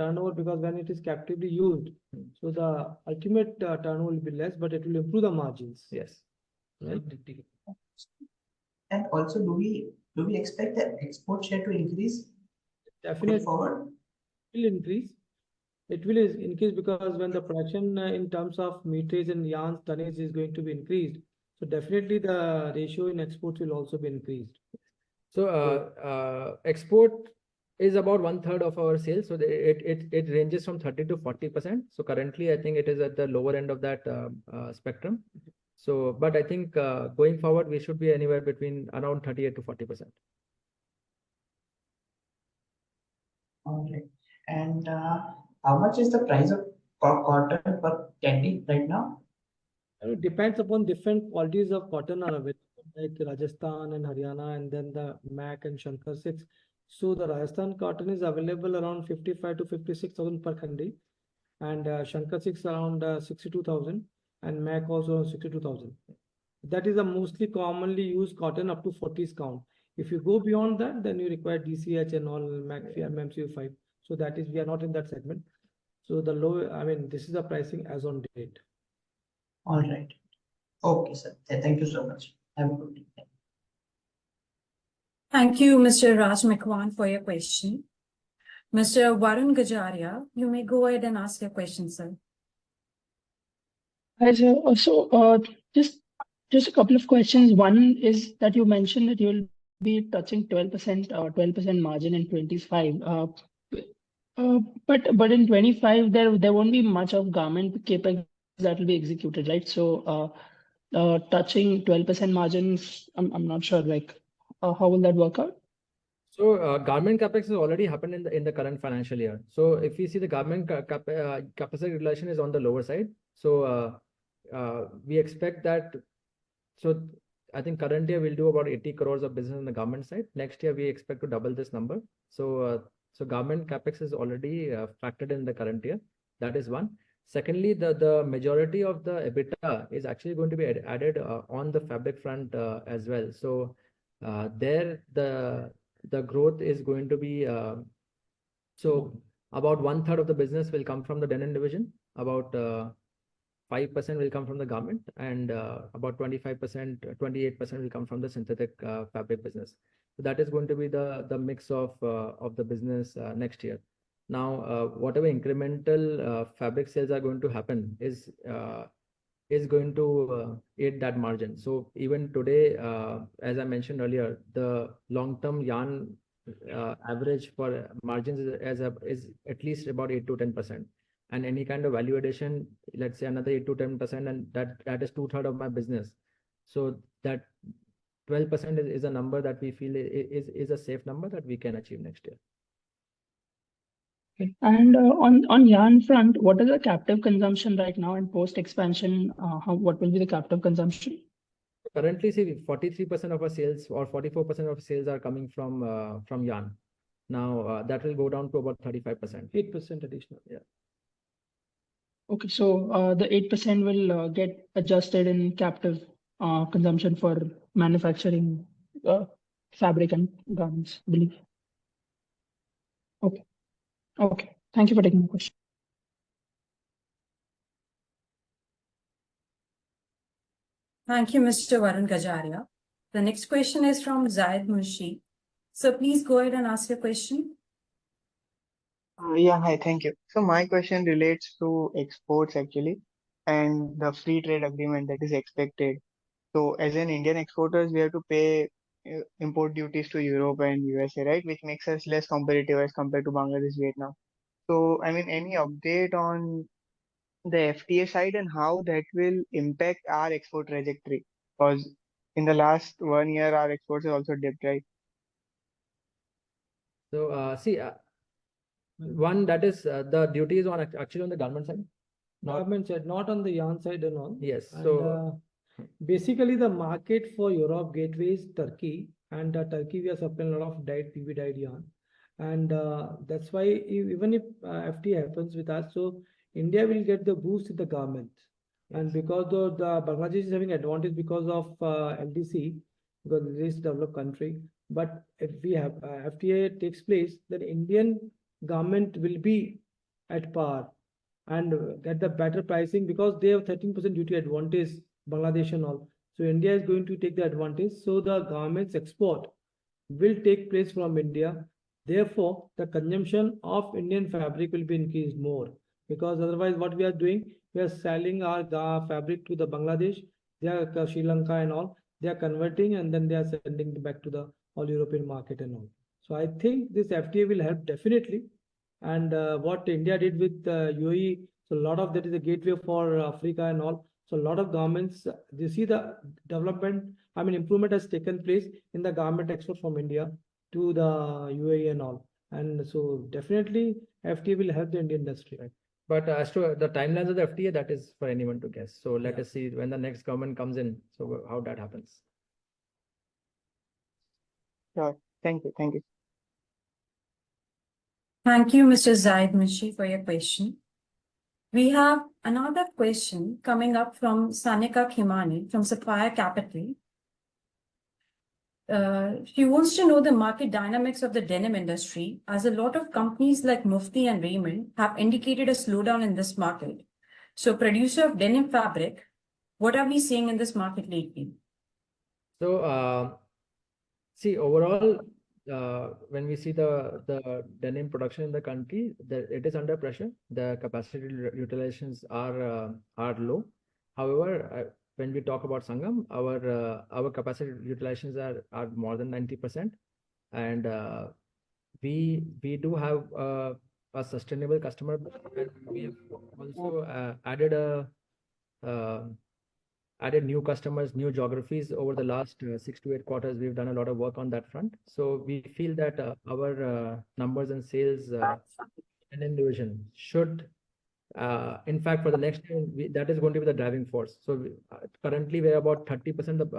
turnover, because when it is captively used, so the ultimate turnover will be less, but it will improve the margins. Yes. Right. And also, do we expect the export share to increase Definitely going forward? will increase. It will increase because when the production in terms of meterage and yarns tonnage is going to be increased, so definitely the ratio in exports will also be increased. So export is about 1/3 of our sales. So it ranges from 30 to 40%. So currently, I think it is at the lower end of that spectrum. So, but I think going forward, we should be anywhere between around 38 to 40%. Okay. And how much is the price of cotton per candy right now? It depends upon different qualities of cotton are available, like Rajasthan and Haryana, and then the MAC and Shankar 6. So the Rajasthan cotton is available around 55 to 56,000 per candy, and Shankar 6 around 62,000, and MAC also around 62,000. That is a mostly commonly used cotton up to 40s count. If you go beyond that, then you require DCH and all MAC MMCU5. So that is, we are not in that segment. So the low, I mean, this is the pricing as on date. All right. Okay, sir. Thank you so much. Have a good day. Thank you, Mr. Raj Mekwan, for your question. Mr. Varun Gajaria, you may go ahead and ask your question, sir. Hi, sir. Just a couple of questions. One is that you mentioned that you'll be touching 12% margin in 25. But in 25 there won't be much of garment capex that will be executed, right? So touching 12% margins, I'm not sure, like how will that work out? So garment capex has already happened in the current financial year. So if you see the garment capacity utilization is on the lower side. So we expect that. So I think current year we'll do about 80 crores of business on the garment side. Next year we expect to double this number. So garment capex is already factored in the current year. That is one. Secondly, the majority of the EBITDA is actually going to be added on the fabric front as well. So there the growth is going to be so about 1/3 of the business will come from the denim division, about 5% will come from the garment, and about 25%, 28% will come from the synthetic fabric business. So that is going to be the mix of the business next year. Now, whatever incremental fabric sales are going to happen is going to aid that margin. So even today, as I mentioned earlier, the long-term yarn average for margins is at least about 8 to 10%. And any kind of value addition, let's say another 8 to 10%, and that is 2/3 of my business. So that 12% is a number that we feel is a safe number that we can achieve next year. Okay. And on yarn front, what is the captive consumption right now, and post expansion, what will be the captive consumption? Currently, see, 43% of our sales or 44% of sales are coming from yarn. Now that will go down to about 35%. 8% additional. Yeah. Okay, so the 8% will get adjusted in captive consumption for manufacturing fabric and garments, I believe. Okay. Okay. Thank you for taking the question. Thank you, Mr. Varun Gajaria. The next question is from Zaid Munshi. So please go ahead and ask your question. Yeah, hi, thank you. So my question relates to exports actually, and the free trade agreement that is expected. So as an Indian exporters, we have to pay import duties to Europe and USA, right? Which makes us less competitive as compared to Bangladesh, Vietnam. So, I mean, any update on the FTA side and how that will impact our export trajectory? Because in the last 1 year, our exports have also dipped, right? So see, one that is the duty is on actually on the garment side. Garment side, not on the yarn side and all. Yes. And, So basically the market for Europe gateway is Turkey, and Turkey we are supplying a lot of dyed PV dyed yarn, and that's why even if FTA happens with us, so India will get the boost in the garment. And because the Bangladesh is having advantage because of LDC, because it is developed country. But if we have FTA takes place, then Indian garment will be at par and get the better pricing because they have 13% duty advantage, Bangladesh and all. So India is going to take the advantage. So the garments export will take place from India. Therefore, the consumption of Indian fabric will be increased more because otherwise what we are doing, we are selling our fabric to the Bangladesh, they are Sri Lanka and all, they are converting and then they are sending back to the all European market and all. So I think this FTA will help definitely. And what India did with UAE, so a lot of that is a gateway for Africa and all. So a lot of governments, you see the development, I mean, improvement has taken place in the garment export from India to the UAE and all. And so definitely FTA will help the Indian industry. Right. But as to the timelines of the FTA, that is for anyone to guess. So let Yeah. us see when the next government comes in, so how that happens. Sure. Thank you. Thank you. Thank you, Mr. Zaid Mishi, for your question. We have another question coming up from Sanika Khimani from Sapphire Capital. She wants to know the market dynamics of the denim industry, as a lot of companies like Mufti and Raymond have indicated a slowdown in this market. So, producer of denim fabric, what are we seeing in this market lately? So see, overall, when we see the denim production in the country, it is under pressure. The capacity utilizations are low. However, when we talk about Sangam, our capacity utilizations are more than 90%, and we do have a sustainable customer base, and we have also added new customers, new geographies over the last 6 to 8 quarters. We've done a lot of work on that front. So we feel that our numbers and sales in division should, in fact, for the next year, that is going to be the driving force. So currently we're about 30% of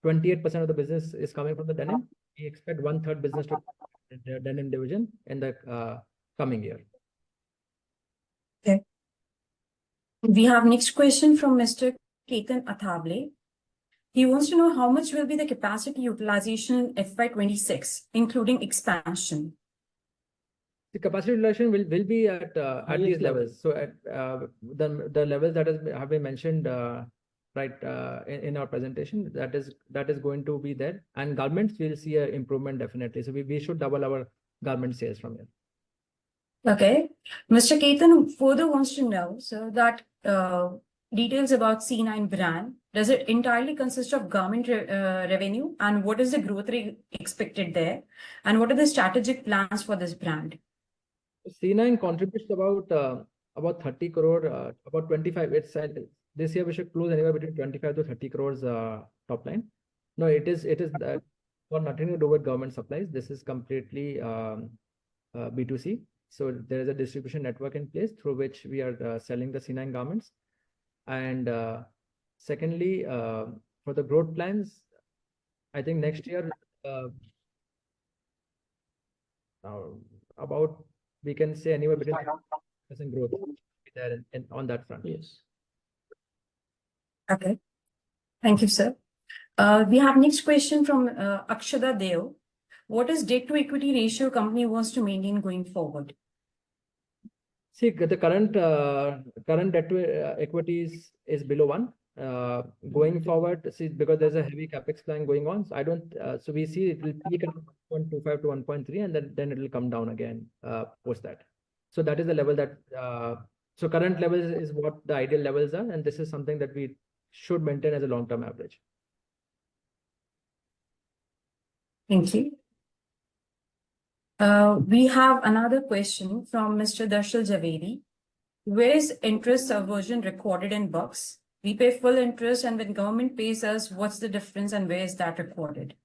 28% of the business is coming from the denim. We expect 1/3 business to the denim division in the coming year. Okay. We have next question from Mr. Ketan Athable. He wants to know how much will be the capacity utilization in FY26, including expansion. The capacity utilization will be at Highest these level. levels. So at the levels that have been mentioned in our presentation, that is going to be there. And garments will see an improvement definitely. So we should double our garment sales from here. Okay. Mr. Ketan further wants to know, so that details about C9 brand. Does it entirely consist of garment revenue? And what is the growth rate expected there? And what are the strategic plans for this brand? C9 contributes about 30 crore, about 25. This year we should close anywhere between 25 to 30 crores top line. No, it is got nothing to do with government supplies. This is completely B2C. So there is a distribution network in place through which we are selling the C9 garments. And secondly, for the growth plans, I think next year about, we can say anywhere between 10% growth there on that front. Yes. Okay. Thank you, sir. We have next question from Akshada Deo. What is debt to equity ratio company wants to maintain going forward? See, the current debt to equity is below 1. Going forward, see, because there's a heavy capex plan going on, so I don't. So we see it will peak at 1.25 to 1.3, and then it will come down again post that. So that is the level that. So current levels is what the ideal levels are, and this is something that we should maintain as a long-term average. Thank you. We have another question from Mr. Darshal Javedi. Where is interest aversion recorded in books? We pay full interest, and when government pays us, what's the difference and where is that recorded?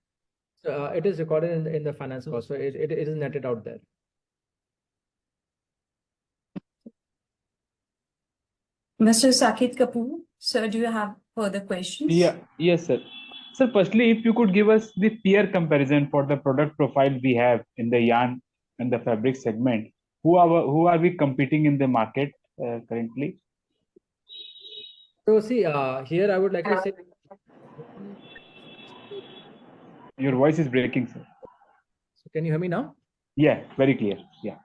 So it is recorded in the finance cost, so it is netted out there. Mr. Sakit Kapoor, sir, do you have further questions? Yes, sir. Sir, firstly, if you could give us the peer comparison for the product profile we have in the yarn and the fabric segment, who are we competing in the market currently? So see, here I would like to say, Your voice is breaking, sir. so can you hear me now? Yeah, very clear. Yeah.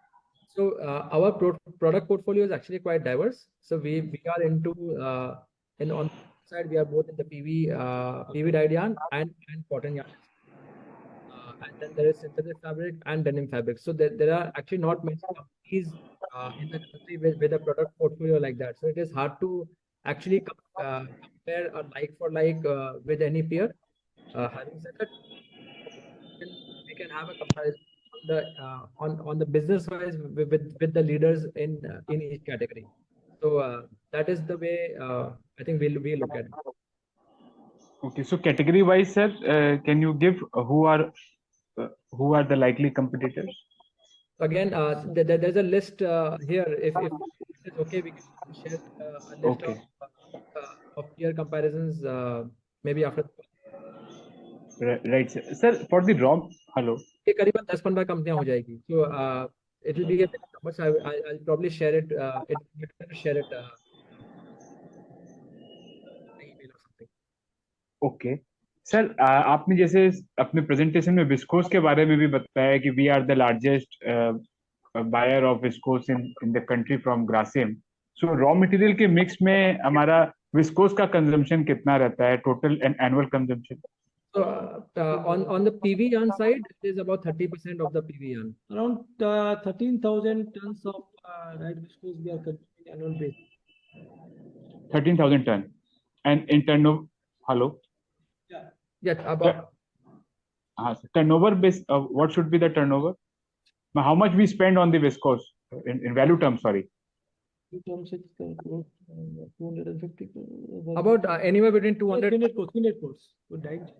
So our product portfolio is actually quite diverse. So we are into on the side we are both in the PV dyed yarn and cotton yarn. And then there is synthetic fabric and denim fabric. So there are actually not many companies in the country with a product portfolio like that. So it is hard to actually compare a like for like with any peer. Having said that, we can have a comparison on the on the business wise with the leaders in each category. So that is the way I think we look at it. Okay, so category wise, sir, can you give who are the likely competitors? Again, there's a list here. If it is okay, we can share a list Okay. of peer comparisons maybe after. Right, sir. Sir, for the raw, hello. ये करीबन 10-15 कंपनियां हो जाएगी. So it will be a bit much. I'll probably share it. It's better to share it. Email or something. Okay sir, आपने जैसे अपने presentation में viscous के बारे में भी बताया कि we are the largest buyer of viscose in the country from Grasim. So raw material के मिक्स में हमारा विस्कोस का कंजम्पशन कितना रहता है, total annual consumption? So on the PV yarn side, it is about 30% of the PV yarn. Around 13,000 tons of dyed viscose we are consuming annual basis. 13,000 ton. And in turnover, hello? Yeah, about Turnover base, what should be the turnover? How much we spend on the viscose in value terms, sorry? In terms it's 250 crores. about anywhere between 200. 300 crores for dyed.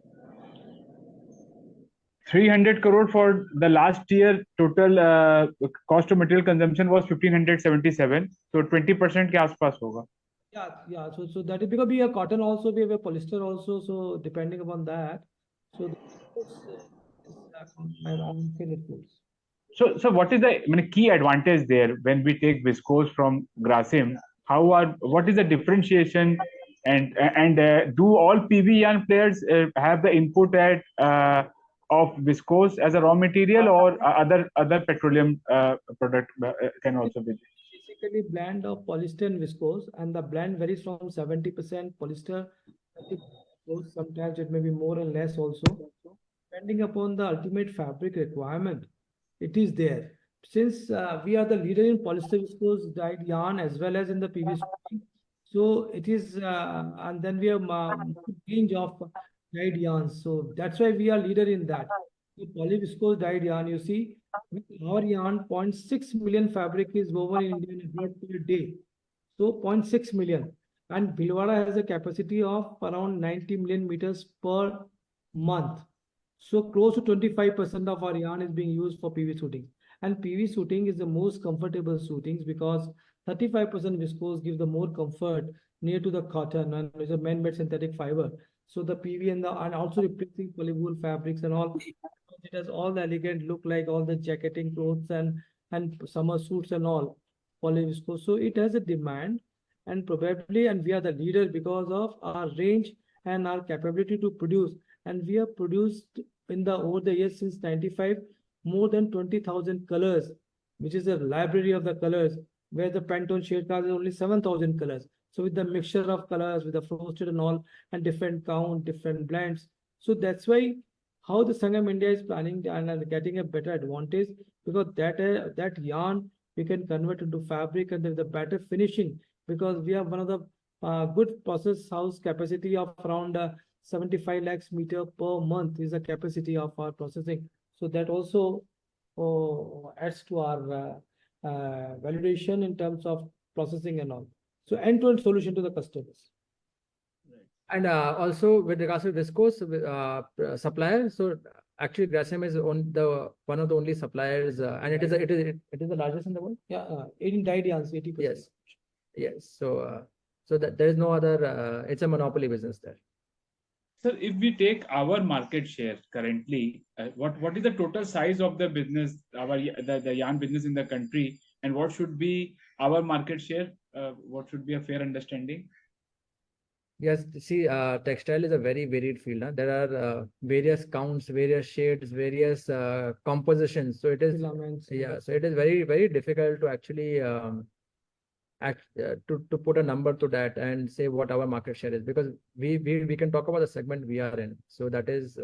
300 crore for the last year. Total cost of material consumption was 1577. So 20% के आसपास होगा. Yeah. So that is because we have cotton also, we have a polyester also. So depending upon that, so the cost is around 300 crores. So what is the key advantage there when we take viscose from Grasim? What is the differentiation, and do all PV yarn players have the input of viscose as a raw material, or other petroleum product can also be there? Basically blend of polyester and viscose, and the blend varies from 70% polyester, 30% viscose. Sometimes it may be more and less also, depending upon the ultimate fabric requirement. It is there. Since we are the leader in polyester viscose dyed yarn as well as in the PV suiting, so it is, and then we have range of dyed yarns. So that's why we are leader in that. The polyviscose dyed yarn, you see, with our yarn, 0.6 million fabric is woven in India abroad per day. So 0.6 million. And Bhilwara has a capacity of around 90 million meters per month. So close to 25% of our yarn is being used for PV suiting. And PV suiting is the most comfortable suitings because 35% viscose gives the more comfort near to the cotton, and it's a man-made synthetic fiber. So the PV and also replacing polywool fabrics and all, it has all the elegant look, like all the jacketing clothes and summer suits and all polyviscose. So it has a demand, and probably, and we are the leader because of our range and our capability to produce. And we have produced over the years since 95 more than 20,000 colors, which is a library of the colors, where the Pantone shade cards is only 7,000 colors. So with the mixture of colors, with the frosted and all, and different count, different blends. So that's why how the Sangam India is planning and getting a better advantage, because that yarn we can convert into fabric, and there's a better finishing, because we have one of the good process house capacity of around 75 lakhs meter per month is the capacity of our processing. So that also adds to our validation in terms of processing and all. So end-to-end solution to the customers. And also with regards to viscose supplier, so actually Grasim is one of the only suppliers, and it is the largest in the world. Yeah, 18 dyed yarns, 80%. Yes. So that there is no other. It's a monopoly business there. Sir, if we take our market share currently, what is the total size of the business, the yarn business in the country, and what should be our market share? What should be a fair understanding? Yes, see, textile is a very varied field. Huh? There are various counts, various shades, various compositions. So it is, Filaments. yeah, so it is very, very difficult to actually to put a number to that and say what our market share is, because we can talk about the segment we are in. So that is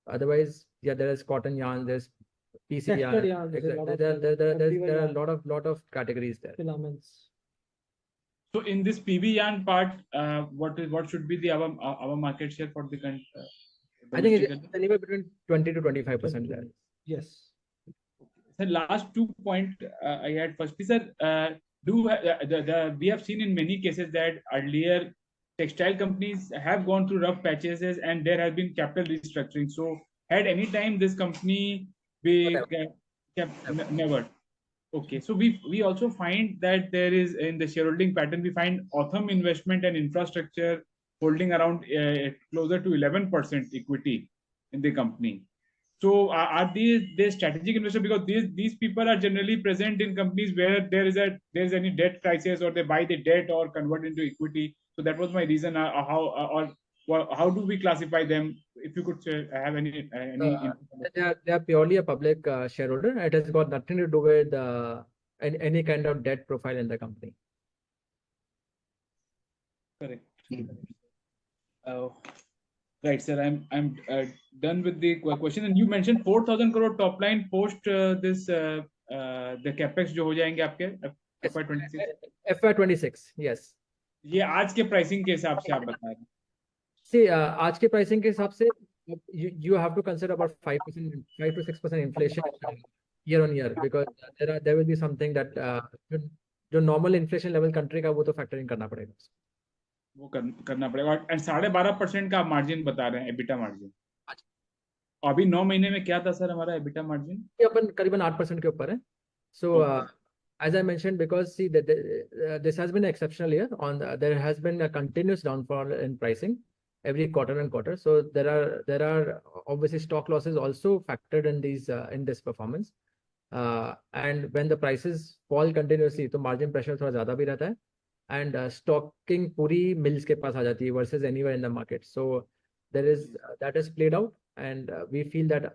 otherwise, yeah, there is cotton yarn, there's PC Texture yarn. yarn, there's a lot Exactly. of There are a yarn. lot of categories there. Filaments. So in this PV yarn part, what should be the our market share for the country? I think it's anywhere between 20 to 25% there. Yes. Sir, last 2 point I had firstly, sir, we have seen in many cases that earlier textile companies have gone through rough patches and there has been capital restructuring. So had any time this company be never. Okay, so we also find that there is in the shareholding pattern, we find Autumn Investment and Infrastructure holding around closer to 11% equity in the company. So are these strategic investors, because these people are generally present in companies where there's any debt crisis, or they buy the debt or convert into equity. So that was my reason. How do we classify them? If you could have any They are purely a public shareholder. It has got nothing to do with any kind of debt profile in the company. Correct. Right, sir. I'm done with the question. And you mentioned 4,000 crore top line post this the capex जो हो जाएंगे आपके FY26. FY26, yes. ये आज के pricing के हिसाब से आप बता रहे हैं. See, आज के pricing के हिसाब से you have to consider about 5 to 6% inflation year on year, because there will be something that जो normal inflation level country का वो तो factor in करना पड़ेगा. वो करना पड़ेगा. और 12.5% का मार्जिन बता रहे हैं, एबिटा मार्जिन. अभी 9 महीने में क्या था सर हमारा एबिटा मार्जिन? ये अपन करीबन 8% के ऊपर है. So as I mentioned, because see that this has been an exceptional year. There has been a continuous downfall in pricing every quarter and quarter. So there are obviously stock losses also factored in these in this performance. And when the prices fall continuously, तो margin pressure थोड़ा ज़्यादा भी रहता है. And stocking पूरी mills के पास आ जाती है versus anywhere in the market. So there is that is played out, and we feel that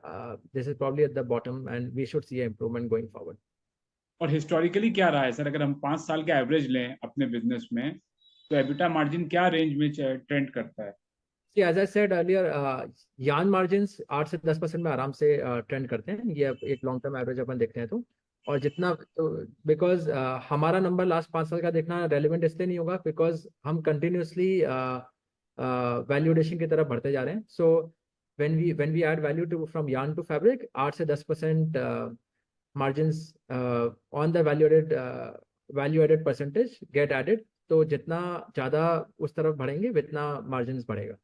this is probably at the bottom, and we should see an improvement going forward. और historically क्या रहा है sir, अगर हम 5 साल का average लें अपने बिजनेस में, तो एबिटा मार्जिन क्या रेंज में ट्रेंड करता है? See, as I said earlier, yarn margins 8 से 10% में आराम से ट्रेंड करते हैं. ये एक लॉन्ग टर्म एवरेज अपन देखते हैं तो, और जितना तो बिकॉज हमारा नंबर लास्ट 5 साल का देखना रेलिवेंट इसलिए नहीं होगा, बिकॉज हम कंटिन्यूसली वैल्यूएशन की तरफ बढ़ते जा रहे हैं. सो when we add value to from yarn to fabric, 8 से 10% margins on the value added percentage get added. तो जितना ज़्यादा उस तरफ बढ़ेंगे उतना margins बढ़ेगा.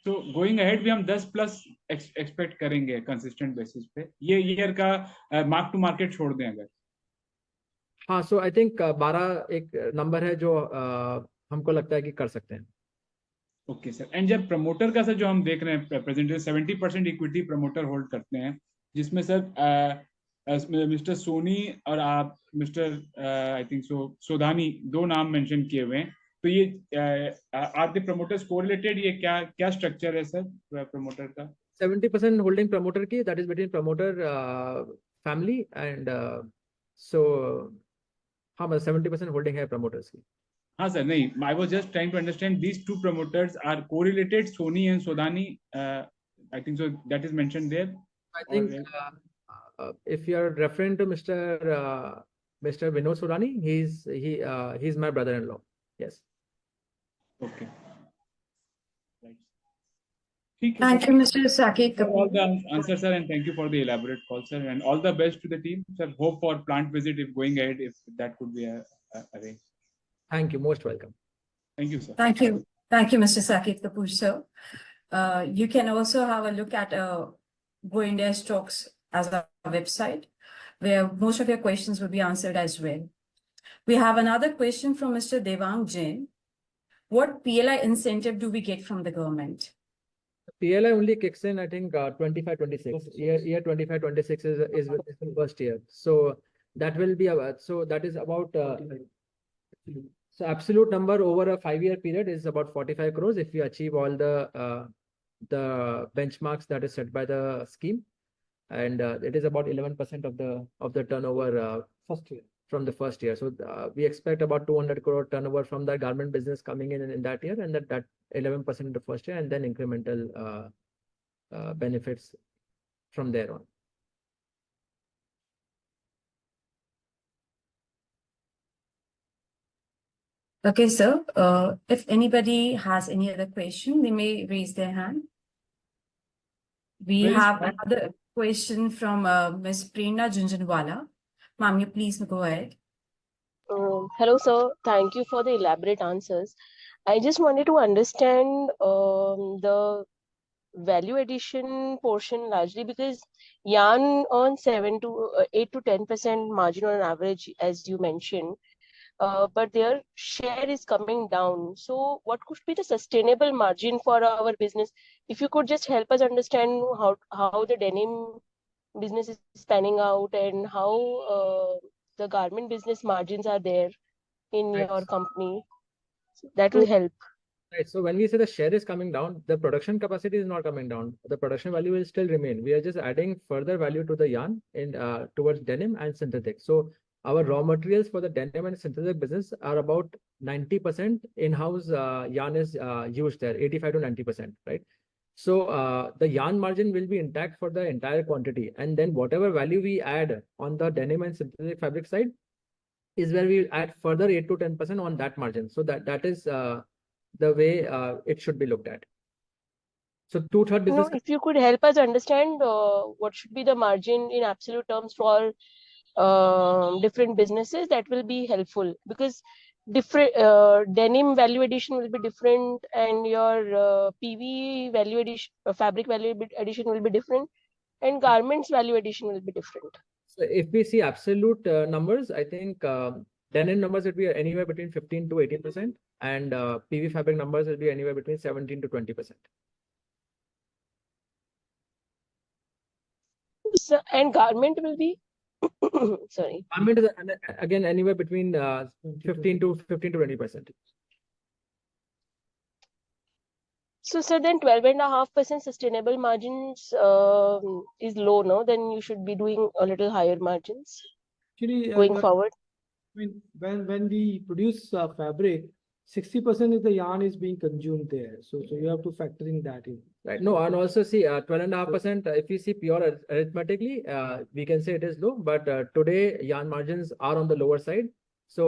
तो गोइंग अहेड भी हम 10 प्लस एक्सपेक्ट करेंगे कंसिस्टेंट बेसिस पे. ये ईयर का मार्क टू मार्केट छोड़ दें अगर. हाँ, सो आई थिंक 12 एक नंबर है जो हमको लगता है कि कर सकते हैं. Okay sir. एंड जब प्रमोटर का सर जो हम देख रहे हैं प्रेजेंटेशन 70% इक्विटी प्रमोटर होल्ड करते हैं, जिसमें सर मिस्टर सोनी और आप मिस्टर आई थिंक सोधानी दो नाम मेंशन किए हुए हैं. तो ये आर द प्रमोटर्स कोरिलेटेड, ये क्या स्ट्रक्चर है सर प्रमोटर का? 70% होल्डिंग प्रमोटर की, that is between promoter family and so हाँ, मतलब 70% होल्डिंग है प्रमोटर्स की. हाँ सर, नहीं, I was just trying to understand these two promoters are correlated, Soni and Sodhani. I think so that is mentioned there. I think if you are referring to Mr. Vinod Surani, he's my brother-in-law. Yes. Okay. Right. ठीक है, Thank sir. you, Mr. Saket For all Kapoor. the answers, sir, and thank you for the elaborate call, sir, and all the best to the team, sir. Hope for plant visit if going ahead, if that could be arranged. Thank you. Most welcome. Thank you, sir. Thank you. Thank you, Mr. Saket Kapoor, sir. You can also have a look at Go India Stocks as a website, where most of your questions will be answered as well. We have another question from Mr. Devang Jain. What PLI incentive do we get from the government? PLI only kicks in, I think, 25-26. Year 25-26 is the first year. So that will be so that is about So absolute number over a 5-year period is about 45 crores if we achieve all the benchmarks that is set by the scheme, and it is about 11% of the turnover First year. from the first year. So we expect about 200 crore turnover from the garment business coming in that year, and that 11% the first year, and then incremental benefits from there on. Okay, sir. If anybody has any other question, they may raise their hand. We Very have small. another question from Ms. Prerna Junjunwala. Ma'am, you please go ahead. Hello, sir. Thank you for the elaborate answers. I just wanted to understand the value addition portion largely because yarn earns 8 to 10% margin on average, as you mentioned, but their share is coming down. So, what could be the sustainable margin for our business? If you could just help us understand how the denim business is panning out and how the garment business margins are there in Right. your company, that will help. Right. So when we say the share is coming down, the production capacity is not coming down. The production value will still remain. We are just adding further value to the yarn in towards denim and synthetic. So our raw materials for the denim and synthetic business are about 90% in-house yarn is used there, 85 to 90%, right? So the yarn margin will be intact for the entire quantity, and then whatever value we add on the denim and synthetic fabric side is where we add further 8 to 10% on that margin. So that is the way it should be looked at. So 2/3 business. If you could help us understand what should be the margin in absolute terms for different businesses, that will be helpful because different denim value addition will be different, and your PV value addition, fabric value addition will be different, and garments value addition will be different. So if we see absolute numbers, I think denim numbers would be anywhere between 15 to 18%, and PV fabric numbers will be anywhere between 17 to 20%. So, and garment will be sorry. Garment is again anywhere between 15 to 20%. So, sir, then 12.5% sustainable margins is low, no? Then you should be doing a little higher margins Actually, going forward. I mean, when we produce fabric, 60% is the yarn is being consumed there. So you have to factor in that in. Right. No, and also see 12.5%. If we see pure arithmetically, we can say it is low, but today yarn margins are on the lower side. So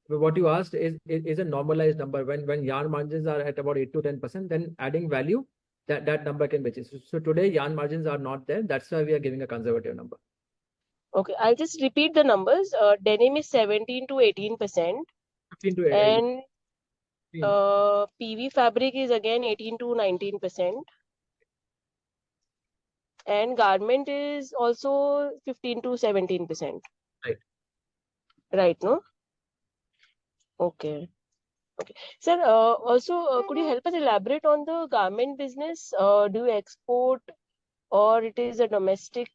what you asked is a normalized number. When yarn margins are at about 8 to 10%, then adding value, that number can be achieved. So today yarn margins are not there. That's why we are giving a conservative number. Okay, I'll just repeat the numbers. Denim is 17 to 18%, 15 to 18. and PV fabric is again 18 to 19%, and garment is also 15 to 17%. Right. Right, no? Okay. Okay. Sir, also, could you help us elaborate on the garment business? Do you export or it is a domestic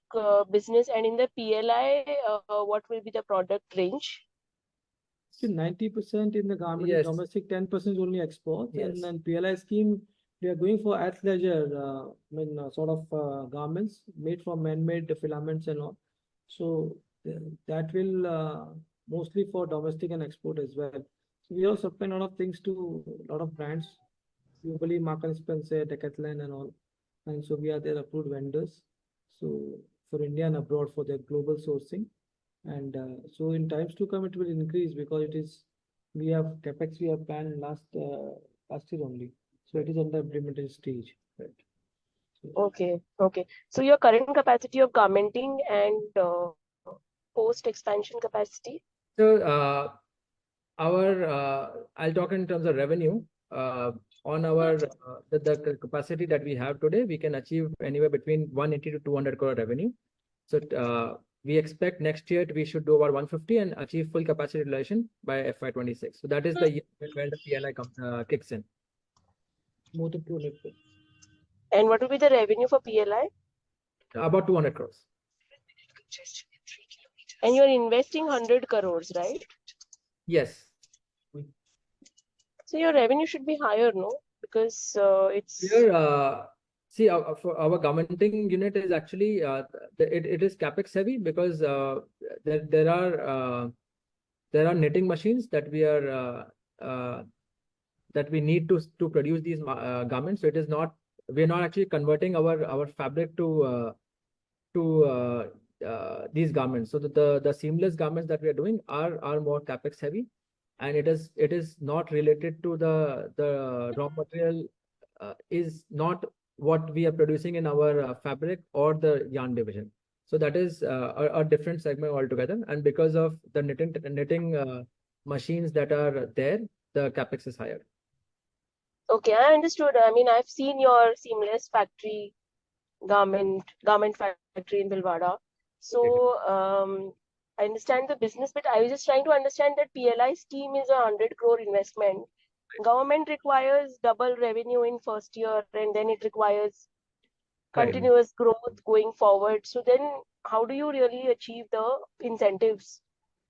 business? And in the PLI, what will be the product range? 90% in the garment is Yes. domestic, 10% only export. Yes. And then PLI scheme, we are going for athleisure, sort of garments made from man-made filaments and all. So that will mostly for domestic and export as well. So we also supply a lot of things to a lot of brands, globally, Marks and Spencer, Decathlon and all. And so we are their approved vendors. So for India and abroad for their global sourcing. And so in times to come, it will increase because we have capex we have planned last year only. So it is on the implementation stage. Right. Okay. Okay. So your current capacity of garmenting and post expansion capacity? So I'll talk in terms of revenue. On our the capacity that we have today, we can achieve anywhere between 180 to 200 crore revenue. So we expect next year we should do about 150 and achieve full capacity utilization by FY26. So that is the year when the PLI kicks in. More than 200 crores. And what will be the revenue for PLI? About 200 crores. And you're investing 100 crores, right? Yes. So your revenue should be higher, no? Because it's Here, see, for our governmenting unit is actually it is capex heavy because there are knitting machines that we are that we need to produce these garments. So it is not, we're not actually converting our fabric to these garments. So the seamless garments that we are doing are more capex heavy, and it is not related to the raw material is not what we are producing in our fabric or the yarn division. So that is a different segment altogether. And because of the knitting machines that are there, the capex is higher. okay. I understood. I mean, I've seen your seamless factory, garment factory in Bhilwara. So I understand the business, but I was just trying to understand that PLI scheme is a 100 crore investment. Government requires double revenue in first year, and then it requires Right. continuous growth going forward. So then, how do you really achieve the incentives?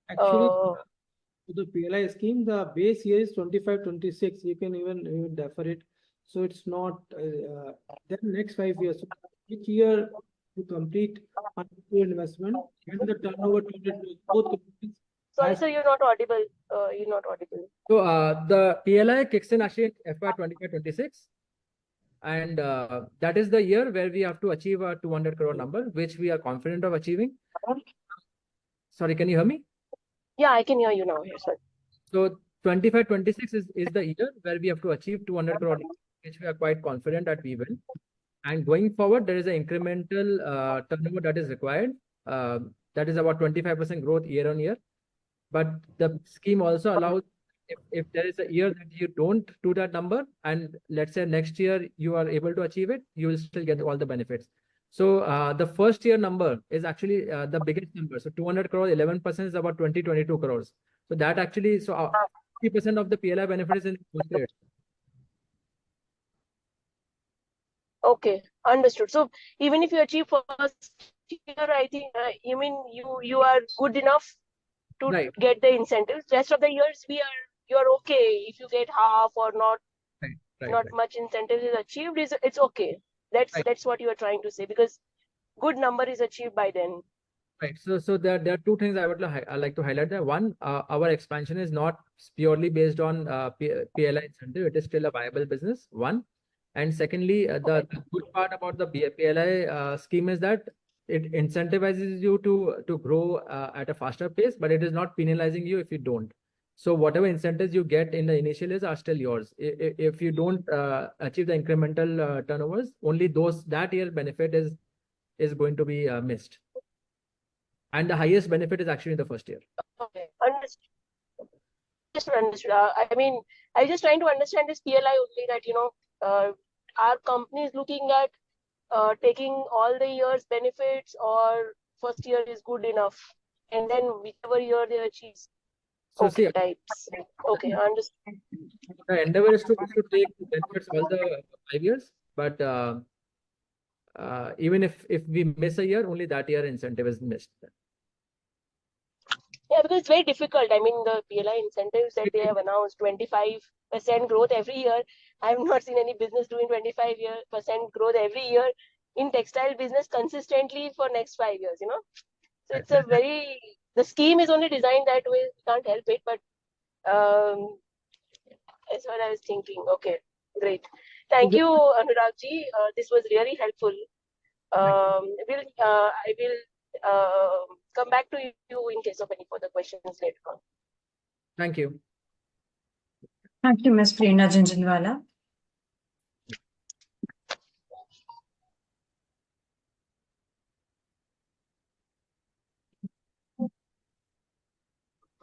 Actually, the PLI scheme, the base year is 25-26. You can even defer it. So it's not then next 5 years. So each year to complete your investment and the turnover to both companies. Sorry, sir, you're not audible. You're not audible. So the PLI kicks in actually in FY 25-26. And that is the year where we have to achieve a 200 crore number, which we are confident of achieving. Sorry, can you hear me? Yeah, I can hear you now. Yes, sir. So 25-26 is the year where we have to achieve 200 crore, which we are quite confident that we will. And going forward, there is an incremental turnover that is required. That is about 25% growth year on year. But the scheme also allows, if there is a year that you don't do that number, and let's say next year you are able to achieve it, you will still get all the benefits. So the first year number is actually the biggest number. So 200 crores, 11% is about 22 crores. So that actually, so 50% of the PLI benefit is in the first year. Okay, understood. So even if you achieve first year, I think you mean you are good enough to Right. get the incentives. Rest of the years you are okay if you get half or not. Right. Not much incentive is achieved. It's okay. That's what you are trying to say, because good number is achieved by then. Right. So there are two things I would like to highlight there. One, our expansion is not purely based on PLI incentive. It is still a viable business. One. And secondly, the good part about the PLI scheme is that it incentivizes you to grow at a faster pace, but it is not penalizing you if you don't. So whatever incentives you get in the initial years are still yours. If you don't achieve the incremental turnovers, only that year benefit is going to be missed. And the highest benefit is actually in the first year. Okay, understood. Just understood. I mean, I was just trying to understand this PLI only, that our company is looking at taking all the year's benefits, or first year is good enough, and then whichever year they achieve. So Okay, see, types. Okay, understood. the endeavor is to take the benefits all the 5 years, but even if we miss a year, only that year incentive is missed. Yeah, because it's very difficult. I mean, the PLI incentives that they have announced, 25% growth every year. I have not seen any business doing 25% growth every year in textile business consistently for next 5 years, So it's a very, the scheme is only designed that way. We can't help it, but that's what I was thinking. Okay, great. Thank you, Anuragji. This was really helpful. I will come back to you in case of any further questions later on. Thank you. Thank you, Ms. Prerna Jhunjhunwala.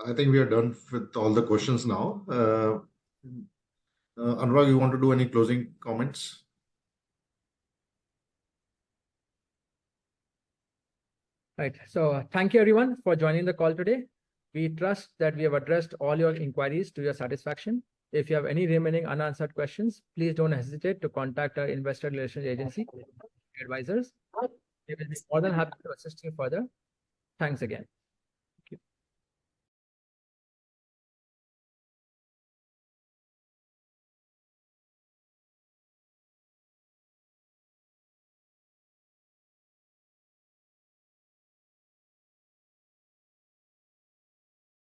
I think we are done with all the questions now. Anurag, you want to do any closing comments? Right. So thank you everyone for joining the call today. We trust that we have addressed all your inquiries to your satisfaction. If you have any remaining unanswered questions, please don't hesitate to contact our investor relations agency advisors. We will be more than happy to assist you further. Thanks again.